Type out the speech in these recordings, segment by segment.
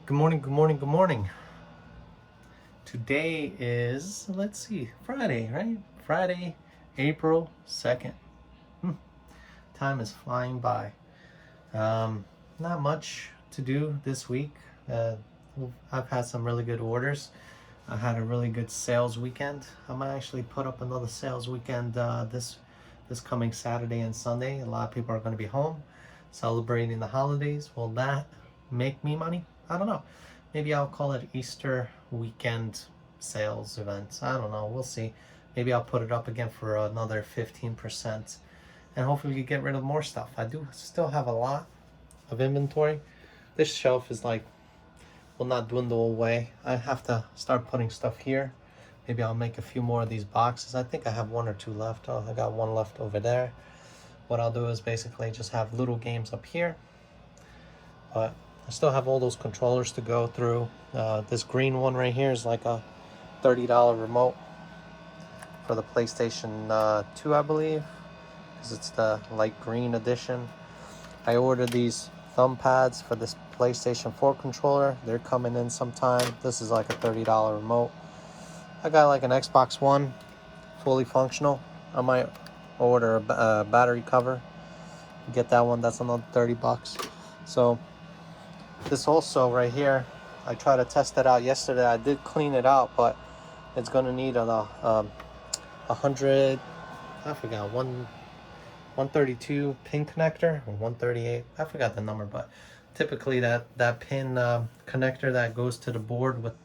Good morning, good morning, good morning. Today is, let's see, Friday, right? Friday, April 2nd. Time is flying by. Not much to do this week. Uh, I've had some really good orders. I had a really good sales weekend. I might actually put up another sales weekend this coming Saturday and Sunday. A lot of people are going to be home celebrating the holidays. Will that make me money? I don't know. Maybe I'll call it Easter weekend sales event. I don't know. We'll see. Maybe I'll put it up again for another 15%, and hopefully we can get rid of more stuff. I do still have a lot of inventory. This shelf is like will not dwindle away. I have to start putting stuff here. Maybe I'll make a few more of these boxes. I think I have one or two left. Oh, I got one left over there. What I'll do is basically just have little games up here. But I still have all those controllers to go through. This green one right here is like a $30 remote for the PlayStation 2, I believe, because it's the light green edition. I ordered these thumb pads for this PlayStation 4 controller. They're coming in sometime. This is like a $30 remote. I got like an Xbox One, fully functional. I might order a battery cover. Get that one. That's another 30 bucks. So this also right here, I tried to test it out yesterday. I did clean it out, but it's gonna need a 100. I forgot 132 pin connector or 138. I forgot the number, but typically that pin connector that goes to the board with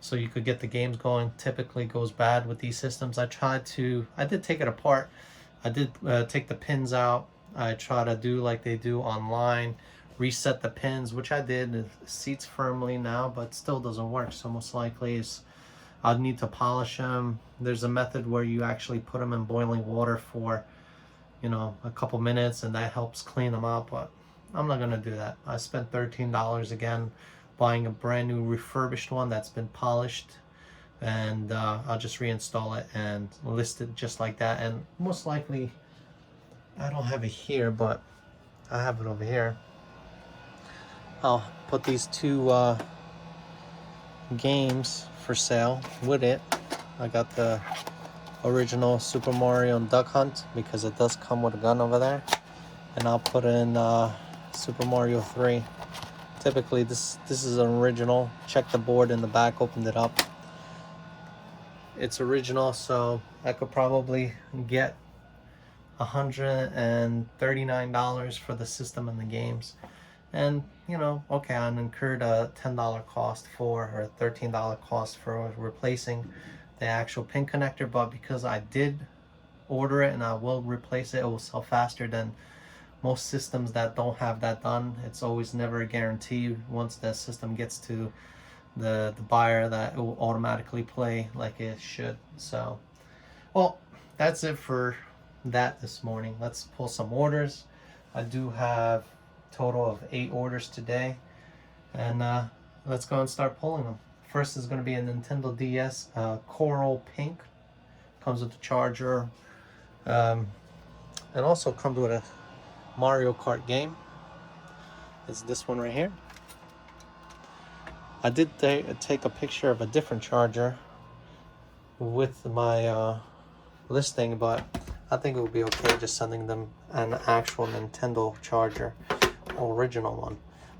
so you could get the games going typically goes bad with these systems. I did take it apart. I did take the pins out. I try to do like they do online, reset the pins, which I did. It seats firmly now, but still doesn't work. So most likely I'd need to polish them. There's a method where you actually put them in boiling water for a couple minutes, and that helps clean them up, but I'm not gonna do that. I spent $13 again buying a brand new refurbished one that's been polished, and I'll just reinstall it and list it just like that. And most likely, I don't have it here, but I have it over here. I'll put these two games for sale with it. I got the original Super Mario and Duck Hunt because it does come with a gun over there, and I'll put in Super Mario 3. Typically this is an original. Check the board in the back, opened it up. It's original, so I could probably get $139 for the system and the games. And okay, I incurred a $10 cost or a $13 cost for replacing the actual pin connector, but because I did order it and I will replace it, it will sell faster than most systems that don't have that done. It's always never a guarantee once the system gets to the buyer that it will automatically play like it should. So, well, that's it for that this morning. Let's pull some orders. I do have a total of 8 orders today, and let's go and start pulling them. First is going to be a Nintendo DS Coral Pink. Comes with the charger, and also comes with a Mario Kart game. It's this one right here. I did take a picture of a different charger with my listing, but I think it would be okay just sending them an actual Nintendo charger, original one.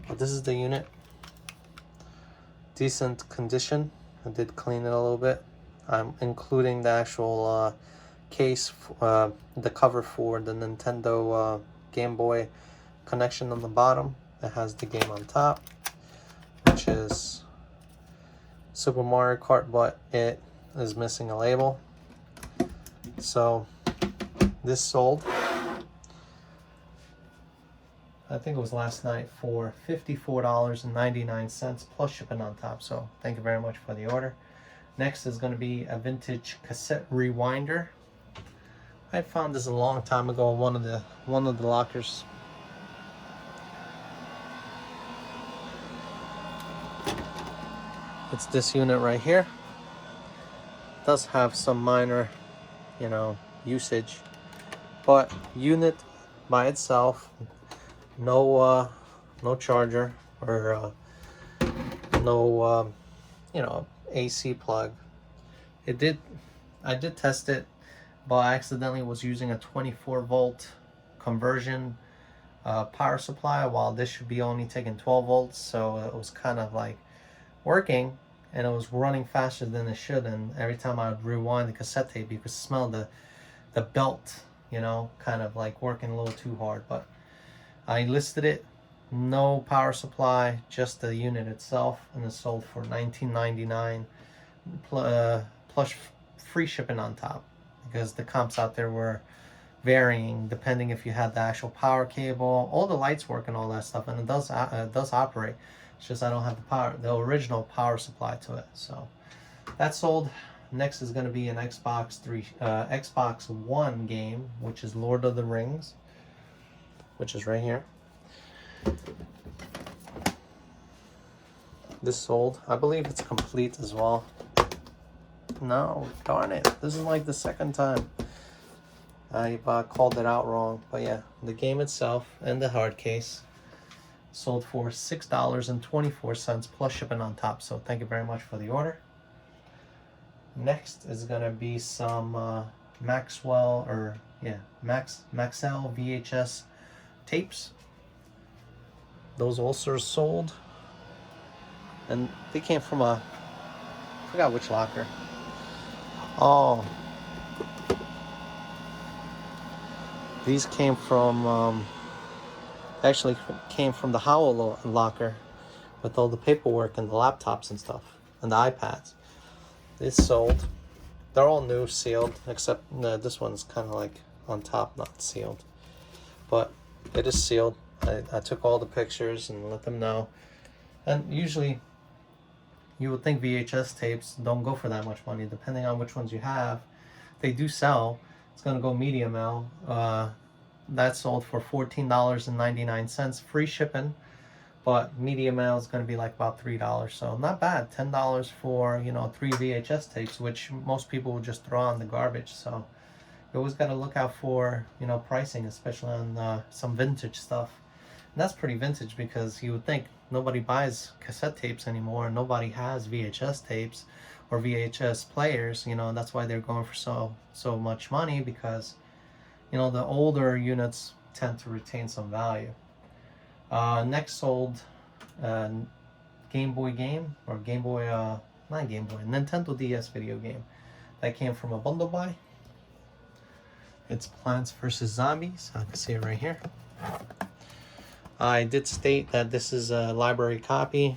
But this is the unit. Decent condition. I did clean it a little bit. I'm including the actual case, the cover for the Nintendo Game Boy connection on the bottom. It has the game on top, which is Super Mario Kart, but it is missing a label. So this sold, I think it was last night, for $54.99 plus shipping on top. So thank you very much for the order. Next is going to be a vintage cassette rewinder. I found this a long time ago in one of the lockers. It's this unit right here. It does have some minor, usage, but unit by itself, no charger or no you know, AC plug. I did test it, but I accidentally was using a 24 volt conversion power supply, while this should be only taking 12 volts. So it was kind of like working, and it was running faster than it should. And every time I would rewind the cassette tape, you could smell the belt, you know, kind of like working a little too hard. But I listed it, no power supply, just the unit itself, and it sold for $19.99 plus free shipping on top, because the comps out there were varying depending if you had the actual power cable. All the lights work and all that stuff, and it does operate. It's just I don't have the original power supply to it. So that's sold. Next is going to be an Xbox One game, which is Lord of the Rings, which is right here. This sold. I believe it's complete as well. No, darn it. This is like the second time I've called it out wrong. But yeah, the game itself and the hard case sold for $6.24 plus shipping on top. So thank you very much for the order. Next is going to be some Maxell VHS tapes. Those also are sold. And they came from I forgot which locker. Oh, these came from, actually came from the Howell locker with all the paperwork and the laptops and stuff and the iPads. It's sold. They're all new, sealed, except this one's kind of like on top, not sealed. But it is sealed. I took all the pictures and let them know. And usually, you would think VHS tapes don't go for that much money, depending on which ones you have. They do sell. It's going to go medium L. That sold for $14.99, free shipping. But medium L is going to be like about $3. So not bad. $10 for, you know, 3 VHS tapes, which most people will just throw on the garbage. So you always got to look out for, you know, pricing, especially on some vintage stuff. And that's pretty vintage, because you would think nobody buys cassette tapes anymore, and nobody has VHS tapes or VHS players, you know, and that's why they're going for so much money, because, you know, the older units tend to retain some value. Next sold Game Boy game, or Game Boy, not Game Boy, Nintendo DS video game. That came from a bundle buy. It's Plants vs. Zombies. I can see it right here. I did state that this is a library copy.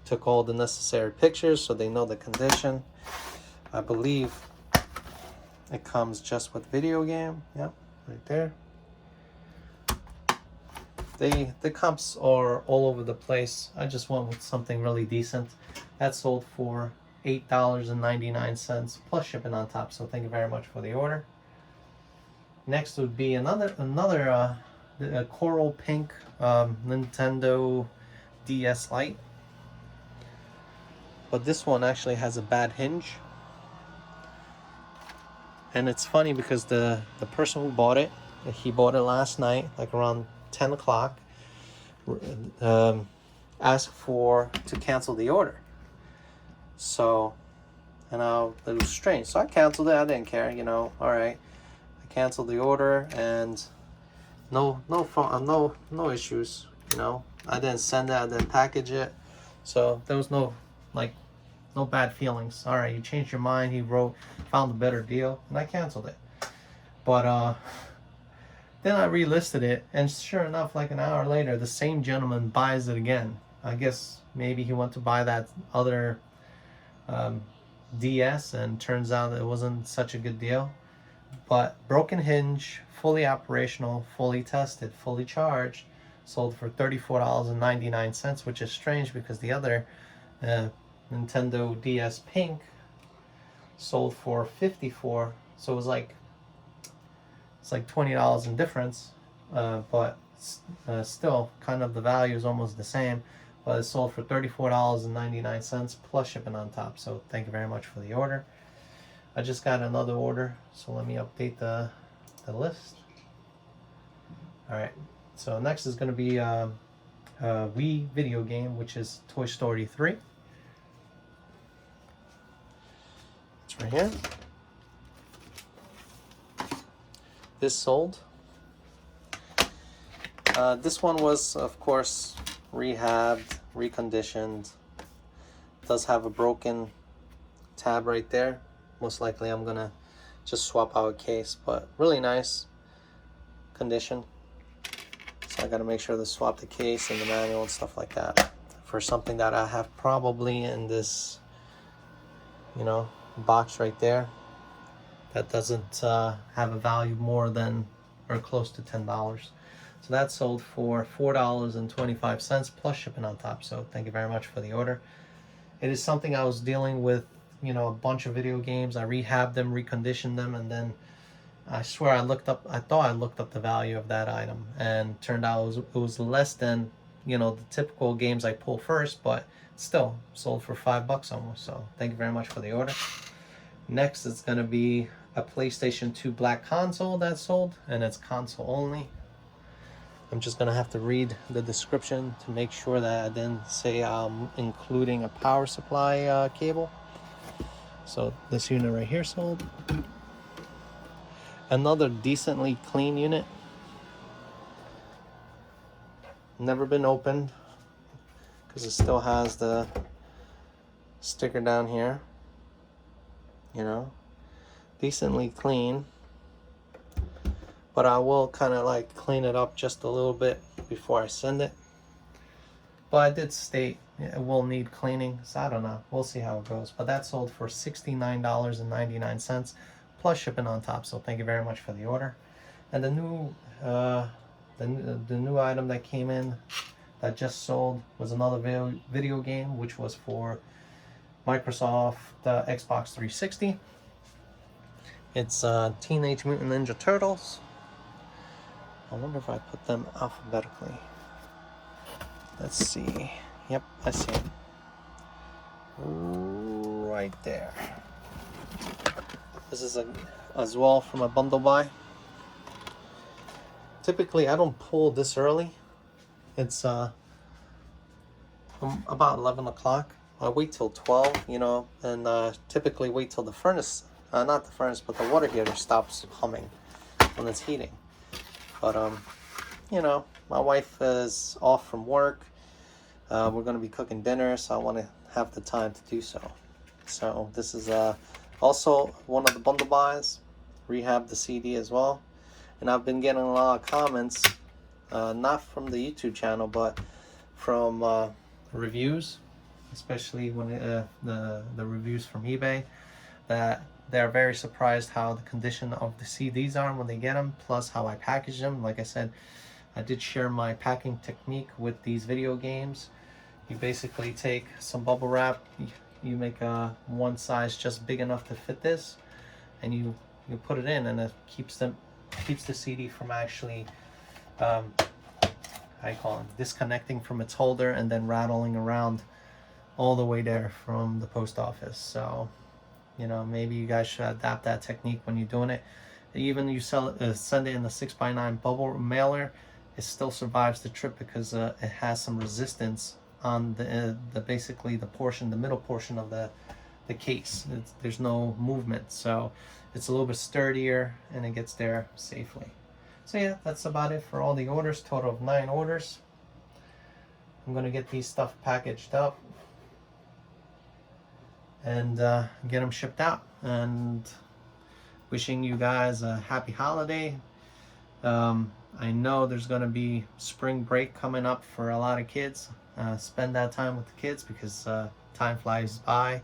Took all the necessary pictures so they know the condition. I believe it comes just with video game. Yep, right there. The comps are all over the place. I just went with something really decent. That sold for $8.99 plus shipping on top. So thank you very much for the order. Next would be another coral pink Nintendo DS Lite, but this one actually has a bad hinge. And it's funny because the person who bought it, he bought it last night, like around 10 o'clock, asked to cancel the order. So, and it was strange. So I canceled it. I didn't care, you know. All right, I canceled the order, and no issues, you know. I didn't send it, I didn't package it, so there was no bad feelings. All right, you changed your mind. He found a better deal, and I canceled it. But then I relisted it, and sure enough, like an hour later, the same gentleman buys it again. I guess maybe he went to buy that other DS, and turns out it wasn't such a good deal. But broken hinge, fully operational, fully tested, fully charged, sold for $34.99, which is strange because the other Nintendo DS Pink sold for $54. So it's like $20 in difference, but still kind of the value is almost the same. But it sold for $34.99 plus shipping on top. So thank you very much for the order. I just got another order, so let me update the list. All right, so next is going to be a Wii video game, which is Toy Story 3. right here. This sold. This one was, of course, rehabbed, reconditioned. Does have a broken tab right there. Most likely I'm gonna just swap out a case, but really nice condition. So I gotta make sure to swap the case and the manual and stuff like that for something that I have probably in this, you know, box right there that doesn't have a value more than or close to $10. So that sold for $4.25 plus shipping on top. So thank you very much for the order. It is something I was dealing with, you know, a bunch of video games. I rehabbed them, reconditioned them, and then I swear I thought I looked up the value of that item, and turned out it was less than, you know, the typical games I pull first, but still sold for $5 almost. So thank you very much for the order. Next is going to be a PlayStation 2 black console that sold, and it's console only. I'm just gonna have to read the description to make sure that I didn't say I'm including a power supply cable. So this unit right here sold. Another decently clean unit. Never been opened because it still has the sticker down here. You know, decently clean. But I will kind of like clean it up just a little bit before I send it. But I did state it will need cleaning, so I don't know. We'll see how it goes. But that sold for $69.99 plus shipping on top. So thank you very much for the order. And the new item that came in that just sold was another video game, which was for Microsoft Xbox 360. It's Teenage Mutant Ninja Turtles. I wonder if I put them alphabetically. Let's see. Yep, I see it. Right there. This is as well from a bundle buy. Typically, I don't pull this early. It's about 11 o'clock. I wait till 12, you know, and typically wait till the furnace, not the furnace, but the water heater stops humming when it's heating. But, you know, my wife is off from work. We're going to be cooking dinner, so I want to have the time to do so. So this is also one of the bundle buys. Rehab the CD as well. And I've been getting a lot of comments, not from the YouTube channel, but from reviews, especially when the reviews from eBay, that they're very surprised how the condition of the CDs are when they get them, plus how I package them. Like I said, I did share my packing technique with these video games. You basically take some bubble wrap, you make one size just big enough to fit this, and you put it in, and it keeps the CD from actually disconnecting from its holder and then rattling around all the way there from the post office. So, you know, maybe you guys should adapt that technique when you're doing it. Even you send it in the 6x9 bubble mailer, it still survives the trip because it has some resistance on the basically the middle portion of the case. There's no movement, so it's a little bit sturdier and it gets there safely. So yeah, that's about it for all the orders. Total of 9 orders. I'm gonna get these stuff packaged up and get them shipped out, and wishing you guys a happy holiday. I know there's going to be spring break coming up for a lot of kids. Spend that time with the kids because time flies by.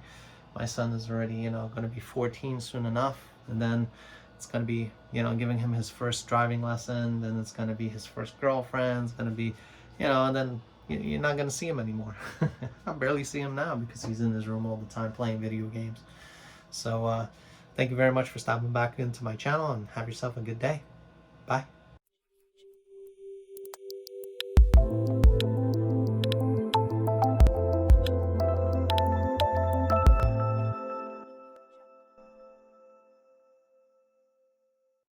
My son is already, you know, going to be 14 soon enough, and then it's going to be, you know, giving him his first driving lesson, then it's going to be his first girlfriend, it's going to be, you know, and then you're not going to see him anymore. I barely see him now because he's in his room all the time playing video games. So thank you very much for stopping back into my channel, and have yourself a good day. Bye.